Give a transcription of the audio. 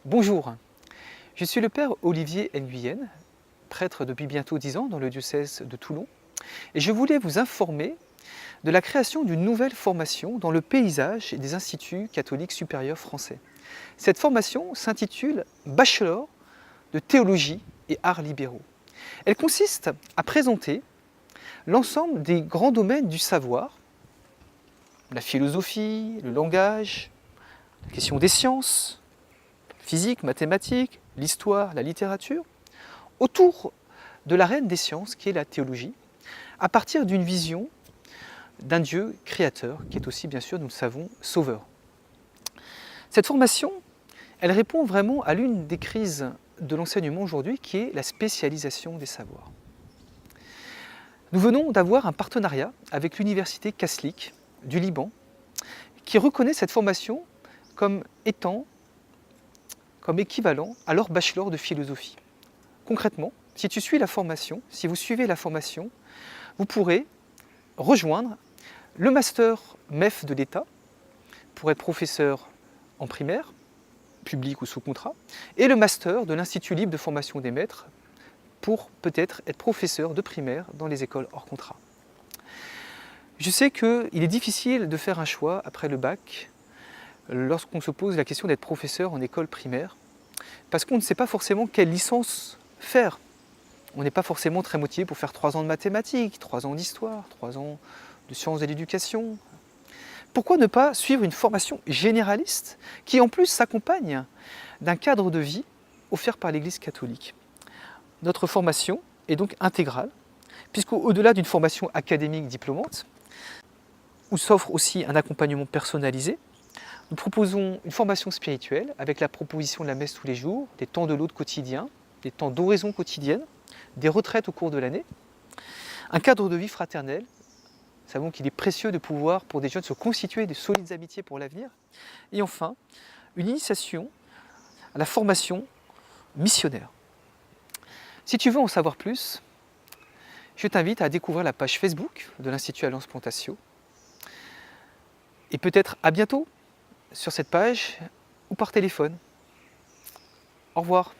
Bonjour, je suis le père Olivier Nguyen, prêtre depuis bientôt 10 ans dans le diocèse de Toulon, et je voulais vous informer de la création d'une nouvelle formation dans le paysage des instituts catholiques supérieurs français. Cette formation s'intitule Bachelor de théologie et arts libéraux. Elle consiste à présenter l'ensemble des grands domaines du savoir, la philosophie, le langage, la question des sciences, physique, mathématiques, l'histoire, la littérature, autour de la reine des sciences qui est la théologie, à partir d'une vision d'un Dieu créateur, qui est aussi, bien sûr, nous le savons, sauveur. Cette formation, elle répond vraiment à l'une des crises de l'enseignement aujourd'hui, qui est la spécialisation des savoirs. Nous venons d'avoir un partenariat avec l'université Kaslik du Liban, qui reconnaît cette formation comme équivalent à leur bachelor de philosophie. Concrètement, si vous suivez la formation, vous pourrez rejoindre le master MEF de l'État pour être professeur en primaire, public ou sous contrat, et le master de l'Institut libre de formation des maîtres pour peut-être être professeur de primaire dans les écoles hors contrat. Je sais qu'il est difficile de faire un choix après le bac lorsqu'on se pose la question d'être professeur en école primaire, parce qu'on ne sait pas forcément quelle licence faire. On n'est pas forcément très motivé pour faire 3 ans de mathématiques, 3 ans d'histoire, 3 ans de sciences de l'éducation. Pourquoi ne pas suivre une formation généraliste qui en plus s'accompagne d'un cadre de vie offert par l'Église catholique? Notre formation est donc intégrale, puisqu'au-delà d'une formation académique diplômante, où s'offre aussi un accompagnement personnalisé, nous proposons une formation spirituelle avec la proposition de la messe tous les jours, des temps de l'aude quotidien, des temps d'oraison quotidienne, des retraites au cours de l'année, un cadre de vie fraternel. Nous savons qu'il est précieux de pouvoir, pour des jeunes, se constituer de solides amitiés pour l'avenir. Et enfin, une initiation à la formation missionnaire. Si tu veux en savoir plus, je t'invite à découvrir la page Facebook de l'Institut Alliance Plantatio. Et peut-être à bientôt sur cette page ou par téléphone. Au revoir.